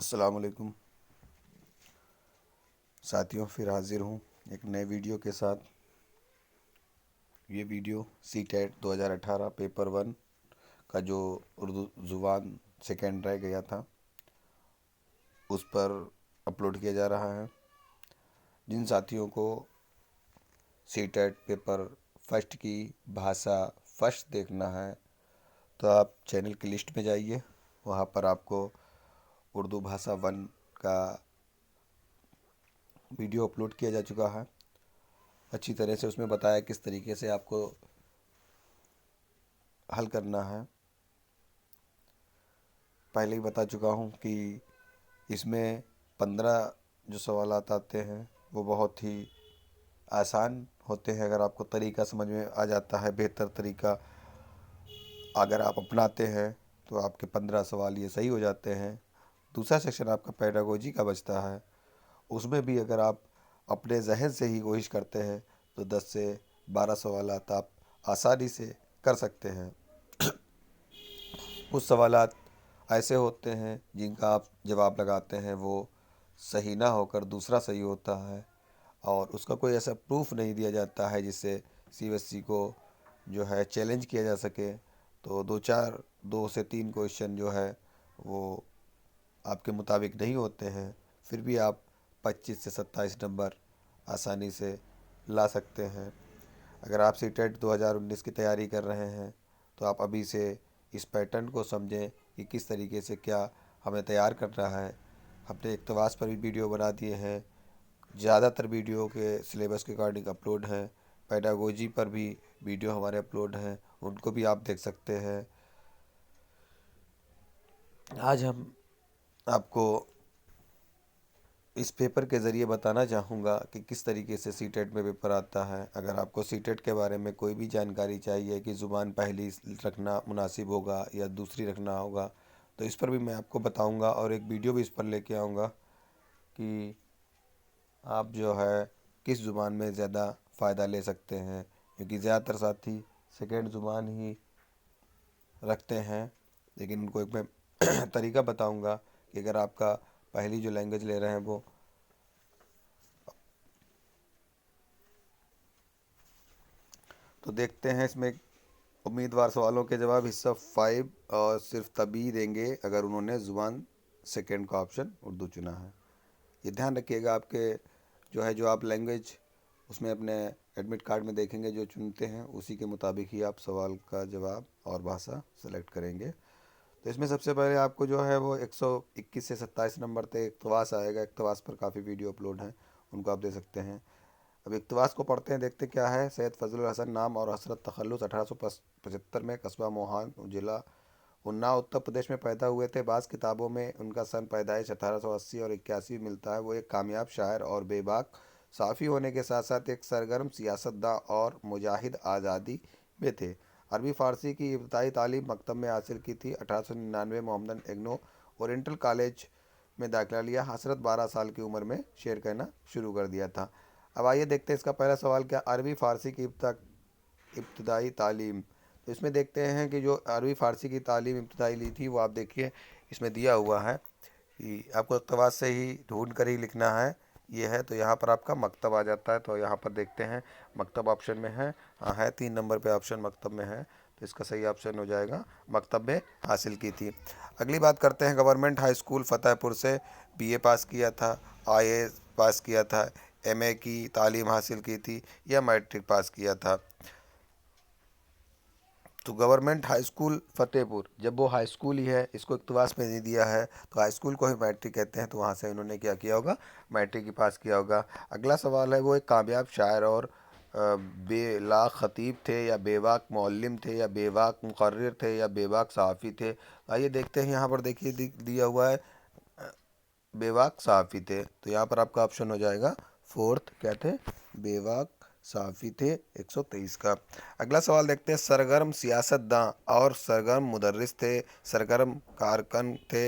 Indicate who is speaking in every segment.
Speaker 1: السلام علیکم ساتھیوں، پھر حاضر ہوں ایک نئے ویڈیو کے ساتھ۔ یہ ویڈیو سی ٹیٹ 2018 پیپر 1 کا جو اردو زبان سیکنڈ رہ گیا تھا اس پر اپلوڈ کیا جا رہا ہے۔ جن ساتھیوں کو سی ٹیٹ پیپر فرسٹ کی بھاشا فرسٹ دیکھنا ہے تو آپ چینل کی لسٹ میں جائیے، وہاں پر آپ کو اردو بھاشا 1 کا ویڈیو اپلوڈ کیا جا چکا ہے۔ اچھی طرح سے اس میں بتایا کس طریقے سے آپ کو حل کرنا ہے۔ پہلے ہی بتا چکا ہوں کہ اس میں 15 جو سوالات آتے ہیں وہ بہت ہی آسان ہوتے ہیں۔ اگر آپ کو طریقہ سمجھ میں آ جاتا ہے، بہتر طریقہ اگر آپ اپناتے ہیں تو آپ کے 15 سوال یہ صحیح ہو جاتے ہیں۔ دوسرا سیکشن آپ کا پیڈاگوجی کا بچتا ہے، اس میں بھی اگر آپ اپنے ذہن سے ہی کوشش کرتے ہیں تو 10 سے 12 سوالات آپ آسانی سے کر سکتے ہیں۔ کچھ سوالات ایسے ہوتے ہیں جن کا آپ جواب لگاتے ہیں وہ صحیح نہ ہو کر دوسرا صحیح ہوتا ہے، اور اس کا کوئی ایسا پروف نہیں دیا جاتا ہے جس سے سی بی ایس ای کو جو ہے چیلنج کیا جا سکے۔ تو 2 سے 3 کویشچن جو ہے وہ آپ کے مطابق نہیں ہوتے ہیں، پھر بھی آپ 25 سے 27 نمبر آسانی سے لا سکتے ہیں۔ اگر آپ سی ٹیٹ 2019 کی تیاری کر رہے ہیں تو آپ ابھی سے اس پیٹرن کو سمجھیں کہ کس طریقے سے کیا ہمیں تیار کرنا ہے۔ ہم نے اقتباس پر بھی ویڈیو بنا دیے ہیں، زیادہ تر ویڈیو کے سلیبس کے اکارڈنگ اپلوڈ ہیں۔ پیڈاگوجی پر بھی ویڈیو ہمارے اپلوڈ ہیں، ان کو بھی آپ دیکھ سکتے ہیں۔ آج ہم آپ کو اس پیپر کے ذریعے بتانا چاہوں گا کہ کس طریقے سے سی ٹیٹ میں پیپر آتا ہے۔ اگر آپ کو سی ٹیٹ کے بارے میں کوئی بھی جانکاری چاہیے کہ زبان پہلی رکھنا مناسب ہوگا یا دوسری رکھنا ہوگا تو اس پر بھی میں آپ کو بتاؤں گا، اور ایک ویڈیو بھی اس پر لے کے آؤں گا کہ آپ جو ہے کس زبان میں زیادہ فائدہ لے سکتے ہیں، کیونکہ زیادہ تر ساتھی سیکنڈ زبان ہی رکھتے ہیں۔ لیکن ان کو ایک میں طریقہ بتاؤں گا کہ اگر آپ کا پہلی جو لینگویج لے رہے ہیں وہ تو دیکھتے ہیں اس میں امیدوار سوالوں کے جواب حصہ 5 اور صرف تبھی دیں گے اگر انہوں نے زبان سیکنڈ کا آپشن اردو چنا ہے۔ یہ دھیان رکھیے گا، آپ کے جو آپ لینگویج اس میں اپنے ایڈمٹ کارڈ میں دیکھیں گے جو چنتے ہیں اسی کے مطابق ہی آپ سوال کا جواب اور بھاشا سلیکٹ کریں گے۔ تو اس میں سب سے پہلے آپ کو جو ہے وہ 121 سے 27 نمبر تک اقتباس آئے گا۔ اقتباس پر کافی ویڈیو اپلوڈ ہیں، ان کو آپ دے سکتے ہیں۔ اب اقتباس کو پڑھتے ہیں، دیکھتے کیا ہے۔ سید فضل الحسن نام اور حسرت تخلص 1875 میں قصبہ موہان ضلع اناؤ اتر پردیش میں پیدا ہوئے تھے۔ بعض کتابوں میں ان کا سن پیدائش 1880 اور 81 ملتا ہے۔ وہ ایک کامیاب شاعر اور بے باک صحافی ہونے کے ساتھ ساتھ ایک سرگرم سیاست داں اور مجاہد آزادی میں تھے۔ عربی فارسی کی ابتدائی تعلیم مکتب میں حاصل کی تھی۔ 1899 محمدن ایگنو اورینٹل کالج میں داخلہ لیا۔ حسرت 12 سال کی عمر میں شعر کہنا شروع کر دیا تھا۔ اب آئیے دیکھتے ہیں اس کا پہلا سوال کیا، عربی فارسی کی ابتدائی تعلیم۔ تو اس میں دیکھتے ہیں کہ جو عربی فارسی کی تعلیم ابتدائی لی تھی وہ آپ دیکھیے اس میں دیا ہوا ہے کہ آپ کو اقتباس سے ہی ڈھونڈ کر ہی لکھنا ہے۔ یہ ہے تو یہاں پر آپ کا مکتب آ جاتا ہے، تو یہاں پر دیکھتے ہیں مکتب آپشن میں ہے، ہاں ہے 3 نمبر پہ آپشن مکتب میں ہے، تو اس کا صحیح آپشن ہو جائے گا مکتب میں حاصل کی تھی۔ اگلی بات کرتے ہیں، گورنمنٹ ہائی اسکول فتح پور سے BA پاس کیا تھا، IA پاس کیا تھا، MA کی تعلیم حاصل کی تھی یا میٹرک پاس کیا تھا۔ تو گورنمنٹ ہائی اسکول فتح پور، جب وہ ہائی اسکول ہی ہے، اس کو اقتباس میں نہیں دیا ہے تو ہائی اسکول کو ہی میٹرک کہتے ہیں، تو وہاں سے انہوں نے کیا کیا ہوگا، میٹرک ہی پاس کیا ہوگا۔ اگلا سوال ہے، وہ ایک کامیاب شاعر اور بے لاق خطیب تھے یا بے باک معلم تھے یا بے باک مقرر تھے یا بے باک صحافی تھے۔ آئیے دیکھتے ہیں، یہاں پر دیکھیے دیا ہوا ہے بے باک صحافی تھے، تو یہاں پر آپ کا آپشن ہو جائے گا 4 کیا تھے، بے باک صحافی تھے 123 کا۔ اگلا سوال دیکھتے ہیں، سرگرم سیاست داں اور سرگرم مدرس تھے، سرگرم کارکن تھے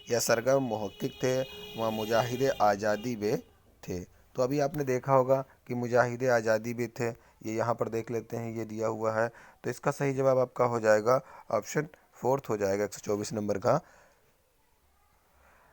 Speaker 1: یا سرگرم محقق تھے وہ مجاہد آزادی میں تھے۔ تو ابھی آپ نے دیکھا ہوگا کہ مجاہد آزادی بھی تھے، یہ یہاں پر دیکھ لیتے ہیں، یہ دیا ہوا ہے، تو اس کا صحیح جواب آپ کا ہو جائے گا آپشن 4 ہو جائے گا 124 نمبر کا۔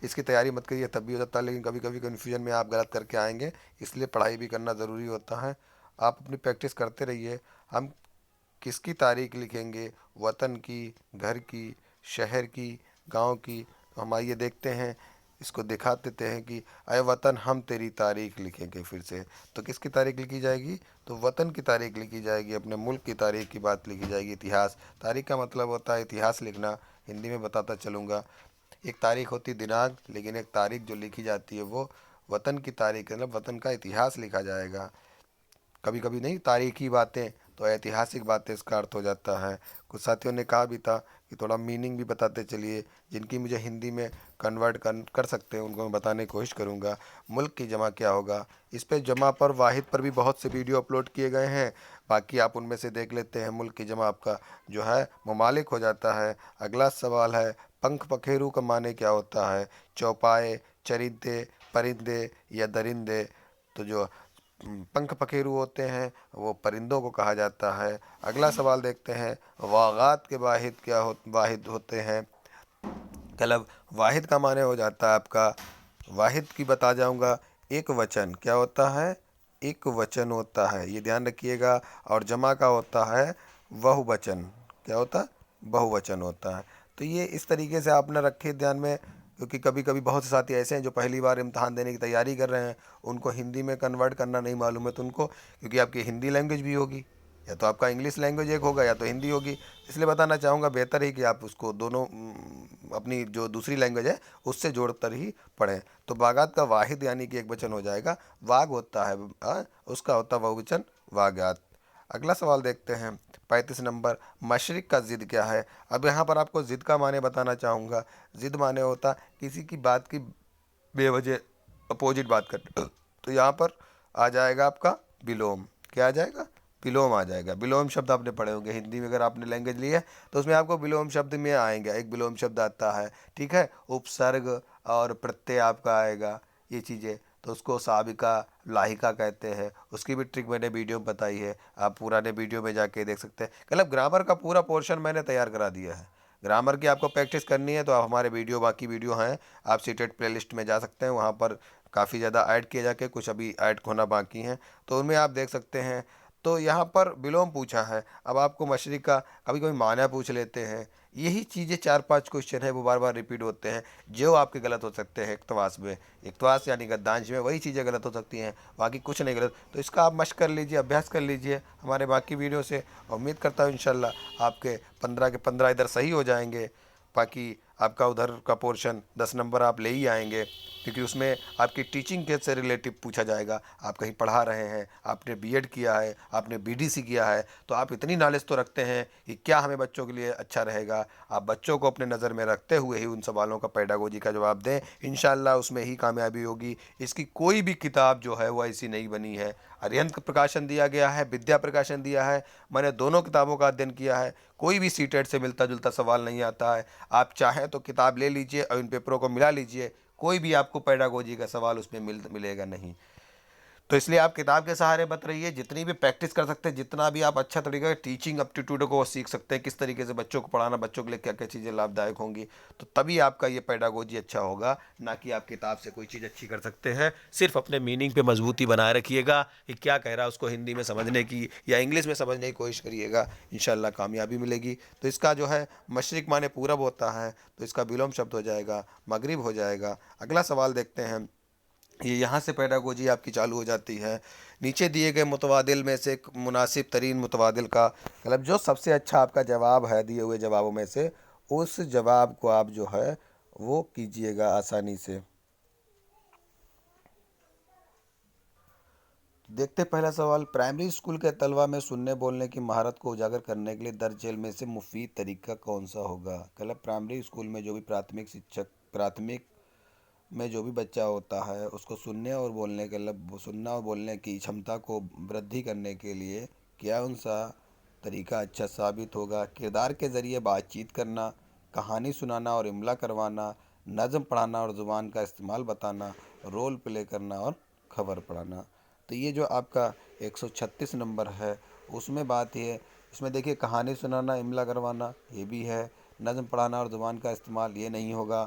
Speaker 1: اس کی تیاری مت کریے تب بھی ہو جاتا ہے، لیکن کبھی کبھی کنفیوژن میں آپ غلط کر کے آئیں گے، اس لیے پڑھائی بھی کرنا ضروری ہوتا ہے۔ آپ اپنی پریکٹس کرتے رہیے۔ ہم کس کی تاریخ لکھیں گے؟ وطن کی، گھر کی، شہر کی، گاؤں کی۔ تو ہم آئیے دیکھتے ہیں، اس کو دکھا دیتے ہیں کہ اے وطن ہم تیری تاریخ لکھیں گے پھر سے۔ تو کس کی تاریخ لکھی جائے گی؟ تو وطن کی تاریخ لکھی جائے گی، اپنے ملک کی تاریخ کی بات لکھی جائے گی، اتہاس۔ تاریخ کا مطلب ہوتا ہے اتہاس لکھنا، ہندی میں بتاتا چلوں گا۔ ایک تاریخ ہوتی دناک، لیکن ایک تاریخ جو لکھی جاتی ہے وہ وطن کی تاریخ، مطلب وطن کا اتہاس لکھا جائے گا۔ کبھی کبھی نہیں تاریخی باتیں تو ایتہاسک باتیں اس کا ارتھ ہو جاتا ہے۔ کچھ ساتھیوں نے کہا بھی تھا کہ تھوڑا میننگ بھی بتاتے چلیے، جن کی مجھے ہندی میں کنورٹ کر سکتے ہیں ان کو میں بتانے کی کوشش کروں گا۔ ملک کی جمع کیا ہوگا؟ اس پہ جمع پر واحد پر بھی بہت سے ویڈیو اپلوڈ کیے گئے ہیں، باقی آپ ان میں سے دیکھ لیتے ہیں۔ ملک کی جمع آپ کا جو ہے ممالک ہو جاتا ہے۔ اگلا سوال ہے پنکھ پکھیرو کا معنی کیا ہوتا ہے؟ چوپائے، چرندے، پرندے یا درندے؟ تو جو پنکھ پکھیرو ہوتے ہیں وہ پرندوں کو کہا جاتا ہے۔ اگلا سوال دیکھتے ہیں، واغات کے واحد کیا واحد ہوتے ہیں؟ مطلب واحد کا معنی ہو جاتا ہے آپ کا، واحد کی بتا جاؤں گا، ایک وچن۔ کیا ہوتا ہے؟ ایک وچن ہوتا ہے، یہ دھیان رکھیے گا۔ اور جمع کا ہوتا ہے بہو وچن۔ کیا ہوتا ہے؟ بہو وچن ہوتا ہے۔ تو یہ اس طریقے سے آپ نہ رکھیں دھیان میں، کیونکہ کبھی کبھی بہت سے ساتھی ایسے ہیں جو پہلی بار امتحان دینے کی تیاری کر رہے ہیں، ان کو ہندی میں کنورٹ کرنا نہیں معلوم ہے، تو ان کو، کیونکہ آپ کی ہندی لینگویج بھی ہوگی، یا تو آپ کا انگلش لینگویج ایک ہوگا یا تو ہندی ہوگی، اس لیے بتانا چاہوں گا بہتر ہے کہ آپ اس کو دونوں اپنی جو دوسری لینگویج ہے اس سے جوڑ کر ہی پڑھیں۔ تو باغات کا واحد یعنی کہ ایک وچن ہو جائے گا، واگ ہوتا ہے اس کا ہوتا ہے وہ وچن واگات۔ اگلا سوال دیکھتے ہیں 35 نمبر، مشرق کا ضد کیا ہے؟ اب یہاں پر آپ کو ضد کا معنی بتانا چاہوں گا۔ ضد معنی ہوتا کسی کی بات کی بے وجہ اپوزٹ بات کرنا، تو یہاں پر آ جائے گا آپ کا بلوم۔ کیا آ جائے گا؟ بلوم آ جائے گا۔ بلوم شبد آپ نے پڑھے ہوں گے ہندی میں، اگر آپ نے لینگویج لی ہے تو اس میں آپ کو بلوم شبد میں آئیں گے، ایک بلوم شبد آتا ہے، ٹھیک ہے، اپسرگ اور پرتیہ آپ کا آئے گا، یہ چیزیں، تو اس کو سابقہ لاحقہ کہتے ہیں۔ اس کی بھی ٹرک میں نے ویڈیو میں بتائی ہے، آپ پرانے ویڈیو میں جا کے دیکھ سکتے ہیں۔ مطلب گرامر کا پورا پورشن میں نے تیار کرا دیا ہے۔ گرامر کی آپ کو پریکٹس کرنی ہے تو آپ ہمارے ویڈیو، باقی ویڈیو ہیں، آپ سیٹیٹ پلے لسٹ میں جا سکتے ہیں، وہاں پر کافی زیادہ ایڈ کیے جا کے کچھ ابھی ایڈ ہونا باقی ہیں، تو ان میں آپ دیکھ سکتے ہیں۔ تو یہاں پر بلوم پوچھا ہے، اب آپ کو مشرق کا کبھی کبھی معنی پوچھ لیتے ہیں، یہی چیزیں 4-5 کوشچن ہیں وہ بار بار ریپیٹ ہوتے ہیں، جو آپ کے غلط ہو سکتے ہیں اقتباس میں، اقتباس یعنی گدانش میں وہی چیزیں غلط ہو سکتی ہیں، باقی کچھ نہیں غلط۔ تو اس کا آپ مشق کر لیجئے، ابھیاس کر لیجئے ہمارے باقی ویڈیو سے، امید کرتا ہوں انشاءاللہ آپ کے 15 کے 15 ادھر صحیح ہو جائیں گے، باقی آپ کا ادھر کا پورشن 10 نمبر آپ لے ہی آئیں گے، کیونکہ اس میں آپ کی ٹیچنگ کے سے ریلیٹو پوچھا جائے گا۔ آپ کہیں پڑھا رہے ہیں، آپ نے بی ایڈ کیا ہے، آپ نے بی ڈی سی کیا ہے، تو آپ اتنی نالج تو رکھتے ہیں کہ کیا ہمیں بچوں کے لیے اچھا رہے گا۔ آپ بچوں کو اپنے نظر میں رکھتے ہوئے ہی ان سوالوں کا پیڈاگوجی کا جواب دیں، انشاءاللہ اس میں ہی کامیابی ہوگی۔ اس کی کوئی بھی کتاب جو ہے وہ ایسی نہیں بنی ہے، ارہنت پرکاشن دیا گیا ہے، ودیا پرکاشن دیا ہے، میں نے دونوں کتابوں کا ادھین کیا ہے، کوئی بھی سی ٹیٹ سے ملتا جلتا سوال نہیں آتا ہے۔ آپ چاہیں تو کتاب لے لیجئے اور ان پیپروں کو ملا لیجئے، کوئی بھی آپ کو پیڈاگوجی کا سوال اس میں ملے گا نہیں۔ تو اس لیے آپ کتاب کے سہارے مت رہیے، جتنی بھی پریکٹس کر سکتے ہیں، جتنا بھی آپ اچھا طریقہ ٹیچنگ اپٹیٹیوڈ کو سیکھ سکتے ہیں، کس طریقے سے بچوں کو پڑھانا، بچوں کے لیے کیا کیا چیزیں لابھ دائک ہوں گی، تو تبھی آپ کا یہ پیڈاگوجی اچھا ہوگا، نہ کہ آپ کتاب سے کوئی چیز اچھی کر سکتے ہیں۔ صرف اپنے میننگ پہ مضبوطی بنائے رکھیے گا کہ کیا کہہ رہا ہے، اس کو ہندی میں سمجھنے کی یا انگلش میں سمجھنے کی کوشش کریے گا، انشاءاللہ کامیابی ملے گی۔ تو اس کا جو ہے مشرق معنی پورب ہوتا ہے، تو اس کا بلوم شبد ہو جائے گا، مغرب ہو جائے گا۔ اگلا سوال دیکھتے ہیں، یہ یہاں سے پیڈاگوجی آپ کی چالو ہو جاتی ہے۔ نیچے دیے گئے متبادل میں سے مناسب ترین متبادل کا، مطلب جو سب سے اچھا آپ کا جواب ہے دیے ہوئے جوابوں میں سے، اس جواب کو آپ جو ہے وہ کیجئے گا آسانی سے۔ دیکھتے پہلا سوال، پرائمری اسکول کے طلبہ میں سننے بولنے کی مہارت کو اجاگر کرنے کے لیے درج ذیل میں سے مفید طریقہ کون سا ہوگا؟ مطلب پرائمری اسکول میں جو بھی پراتھمک میں جو بھی بچہ ہوتا ہے اس کو سننے اور بولنے کی چھمتا کو بردھی کرنے کے لیے کیا ان سا طریقہ اچھا ثابت ہوگا؟ کردار کے ذریعے بات چیت کرنا، کہانی سنانا اور املا کروانا، نظم پڑھانا اور زبان کا استعمال بتانا، رول پلے کرنا اور خبر پڑھانا۔ تو یہ جو آپ کا 136 نمبر ہے اس میں بات یہ ہے، اس میں دیکھیے کہانی سنانا، املا کروانا یہ بھی ہے، نظم پڑھانا اور زبان کا استعمال یہ نہیں ہوگا،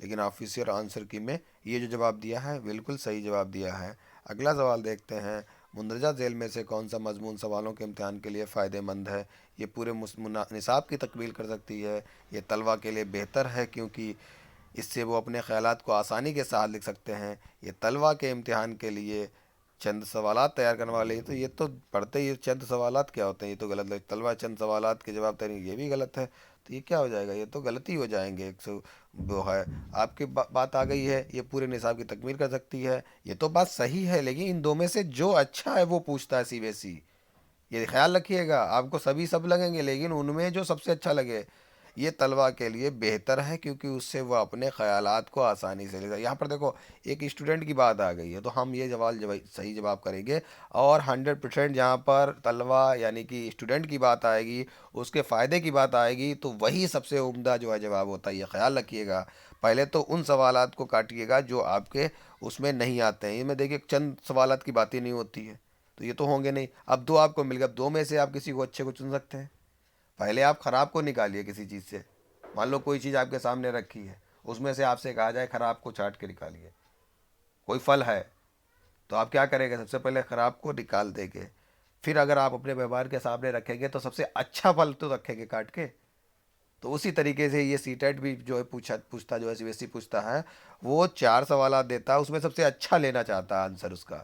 Speaker 1: لیکن آفیسر آنسر کی میں یہ جو جواب دیا ہے بالکل صحیح جواب دیا ہے۔ اگلا سوال دیکھتے ہیں، مندرجہ ذیل میں سے کون سا مضمون سوالوں کے امتحان کے لیے فائدہ مند ہے؟ یہ پورے نصاب کی تکمیل کر سکتی ہے، یہ طلبہ کے لیے بہتر ہے کیونکہ اس سے وہ اپنے خیالات کو آسانی کے ساتھ لکھ سکتے ہیں، یہ طلبہ کے امتحان کے لیے چند سوالات تیار کرنے والے، تو یہ تو پڑھتے ہی چند سوالات کیا ہوتے ہیں، یہ تو غلط ہے، طلبہ چند سوالات کے جواب تیار، یہ بھی غلط ہے، تو یہ کیا ہو جائے گا، یہ تو غلطی ہو جائیں گے۔ وہ ہے آپ کی بات آ گئی ہے، یہ پورے نصاب کی تکمیل کر سکتی ہے، یہ تو بات صحیح ہے، لیکن ان دو میں سے جو اچھا ہے وہ پوچھتا ہے سی بی ایس ای۔ یہ خیال رکھیے گا، آپ کو سب لگیں گے، لیکن ان میں جو سب سے اچھا لگے یہ طلبہ کے لیے بہتر ہے کیونکہ اس سے وہ اپنے خیالات کو آسانی سے لے سکتے۔ یہاں پر دیکھو ایک اسٹوڈنٹ کی بات آ گئی ہے تو ہم یہ صحیح جواب کریں گے، اور 100% جہاں پر طلبہ یعنی کہ اسٹوڈنٹ کی بات آئے گی، اس کے فائدے کی بات آئے گی، تو وہی سب سے عمدہ جو ہے جواب ہوتا ہے، یہ خیال رکھیے گا۔ پہلے تو ان سوالات کو کاٹیے گا جو آپ کے اس میں نہیں آتے ہیں، ان میں دیکھیے چند سوالات کی باتیں نہیں ہوتی ہے تو یہ تو ہوں گے نہیں۔ اب دو آپ کو مل گئے، اب دو میں سے آپ کسی کو اچھے کو چن سکتے ہیں۔ پہلے آپ خراب کو نکالیے کسی چیز سے، مان لو کوئی چیز آپ کے سامنے رکھی ہے، اس میں سے آپ سے کہا جائے خراب کو چھانٹ کے نکالیے، کوئی پھل ہے تو آپ کیا کریں گے، سب سے پہلے خراب کو نکال دیں گے، پھر اگر آپ اپنے ویوہار کے سامنے رکھیں گے تو سب سے اچھا پھل تو رکھیں گے کاٹ کے۔ تو اسی طریقے سے یہ سی ٹیٹ بھی جو ہے پوچھتا جو ہے سی بی ایس سی پوچھتا ہے، وہ 4 سوالات دیتا ہے، اس میں سب سے اچھا لینا چاہتا ہے آنسر اس کا،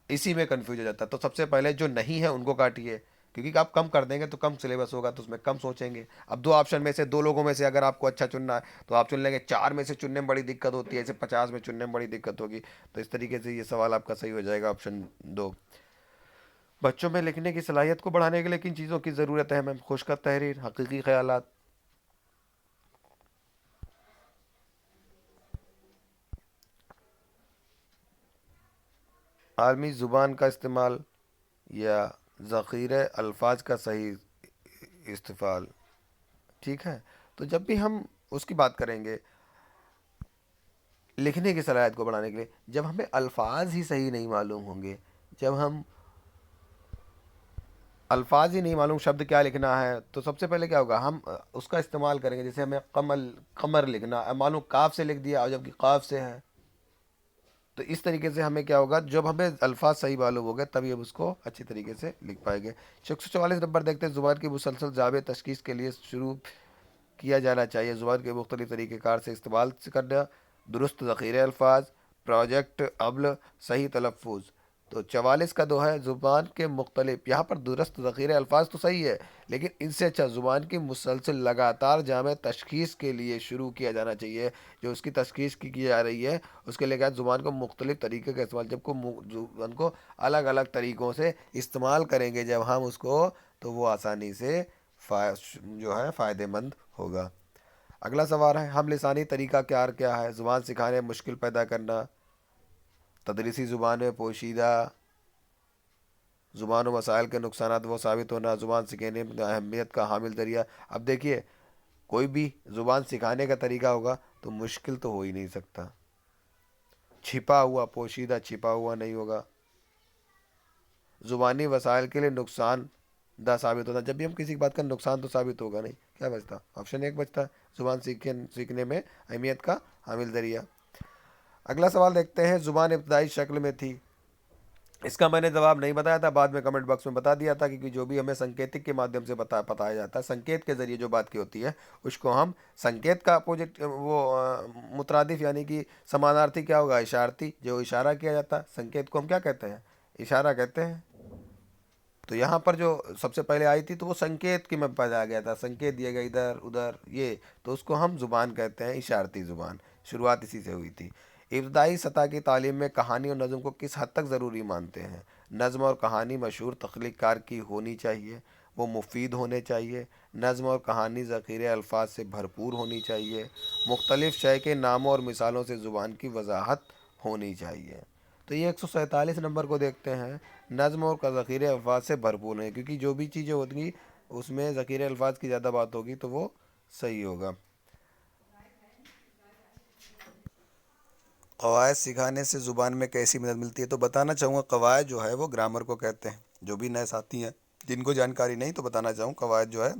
Speaker 1: اسی میں کنفیوز ہو جاتا ہے۔ تو سب سے پہلے جو نہیں ہے ان کو کاٹیے، کیونکہ آپ کم کر دیں گے تو کم سلیبس ہوگا تو اس میں کم سوچیں گے۔ اب دو آپشن میں سے، دو لوگوں میں سے اگر آپ کو اچھا چننا ہے تو آپ چن لیں گے، 4 میں سے چننے میں بڑی دقت ہوتی ہے، ایسے 50 میں چننے میں بڑی دقت ہوگی، تو اس طریقے سے یہ سوال آپ کا صحیح ہو جائے گا آپشن 2۔ بچوں میں لکھنے کی صلاحیت کو بڑھانے کے لیے کن چیزوں کی ضرورت ہے ہمیں؟ خوشخط تحریر، حقیقی خیالات۔ عالمی زبان کا استعمال یا ذخیرہ الفاظ کا صحیح استعمال، ٹھیک ہے۔ تو جب بھی ہم اس کی بات کریں گے لکھنے کی صلاحیت کو بڑھانے کے لیے، جب ہمیں الفاظ ہی صحیح نہیں معلوم ہوں گے، جب ہم الفاظ ہی نہیں معلوم شبد کیا لکھنا ہے، تو سب سے پہلے کیا ہوگا، ہم اس کا استعمال کریں گے۔ جیسے ہمیں قمر لکھنا ہے، معلوم کاف سے لکھ دیا اور جبکہ قاف سے ہے، تو اس طریقے سے ہمیں کیا ہوگا، جب ہمیں الفاظ صحیح معلوم ہو گئے تبھی ہم اس کو اچھی طریقے سے لکھ پائیں گے۔ 144 نمبر دیکھتے ہیں، زبان کی مسلسل ضابط تشخیص کے لیے شروع کیا جانا چاہیے، زبان کے مختلف طریقہ کار سے استعمال کرنا، درست ذخیرہ الفاظ، پروجیکٹ عمل، صحیح تلفظ۔ تو 44 کا دو ہے زبان کے مختلف، یہاں پر درست ذخیرہ الفاظ تو صحیح ہے، لیکن ان سے اچھا زبان کی مسلسل لگاتار جامع تشخیص کے لیے شروع کیا جانا چاہیے۔ جو اس کی تشخیص کی جا رہی ہے اس کے لیے کیا، زبان کو مختلف طریقے کا استعمال، جب کو زبان کو الگ الگ طریقوں سے استعمال کریں گے جب ہم اس کو، تو وہ آسانی سے جو ہے فائدہ مند ہوگا۔ اگلا سوال ہے، ہم لسانی طریقہ کار کیا ہے؟ زبان سکھانے میں مشکل پیدا کرنا، تدریسی زبان میں پوشیدہ زبان و مسائل کے نقصانات وہ ثابت ہونا، زبان سکھانے میں اہمیت کا حامل ذریعہ۔ اب دیکھیے کوئی بھی زبان سکھانے کا طریقہ ہوگا تو مشکل تو ہو ہی نہیں سکتا، چھپا ہوا پوشیدہ چھپا ہوا نہیں ہوگا، زبانی وسائل کے لیے نقصان دہ ثابت ہوتا، جب بھی ہم کسی بات کا نقصان تو ثابت ہوگا نہیں، کیا بچتا، آپشن 1 بچتا ہے، زبان سیکھنے میں اہمیت کا حامل ذریعہ۔ اگلا سوال دیکھتے ہیں، زبان ابتدائی شکل میں تھی، اس کا میں نے جواب نہیں بتایا تھا، بعد میں کمنٹ باکس میں بتا دیا تھا، کیونکہ جو بھی ہمیں سنکیتک کے مادھیم سے بتایا جاتا ہے، سنکیت کے ذریعے جو بات کی ہوتی ہے اس کو ہم سنکیت کا اپوزٹ وہ مترادف یعنی کہ سمانارتھی کیا ہوگا، اشارتی، جو اشارہ کیا جاتا ہے سنکیت کو ہم کیا کہتے ہیں، اشارہ کہتے ہیں۔ تو یہاں پر جو سب سے پہلے آئی تھی تو وہ سنکیت کی میں پیدا آ گیا تھا، سنکیت دیا گیا ادھر ادھر یہ، تو اس کو ہم زبان کہتے ہیں، اشارتی زبان، شروعات اسی سے ہوئی تھی۔ ابتدائی سطح کی تعلیم میں کہانی اور نظم کو کس حد تک ضروری مانتے ہیں؟ نظم اور کہانی مشہور تخلیق کار کی ہونی چاہیے، وہ مفید ہونے چاہیے، نظم اور کہانی ذخیرہ الفاظ سے بھرپور ہونی چاہیے، مختلف شے کے ناموں اور مثالوں سے زبان کی وضاحت ہونی چاہیے۔ تو یہ 147 نمبر کو دیکھتے ہیں، نظم اور ذخیرہ الفاظ سے بھرپور ہیں، کیونکہ جو بھی چیزیں ہوتی ہیں اس میں ذخیرہ الفاظ کی زیادہ بات ہوگی تو وہ صحیح ہوگا۔ قواعد سکھانے سے زبان میں کیسی مدد ملتی ہے؟ تو بتانا چاہوں گا، قواعد جو ہے وہ گرامر کو کہتے ہیں، جو بھی نئے ساتھی ہیں جن کو جانکاری نہیں تو بتانا چاہوں، قواعد جو ہے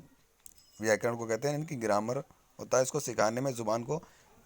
Speaker 1: ویاکرن کو کہتے ہیں، ان کی گرامر ہوتا ہے، اس کو سکھانے میں زبان کو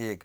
Speaker 1: 1।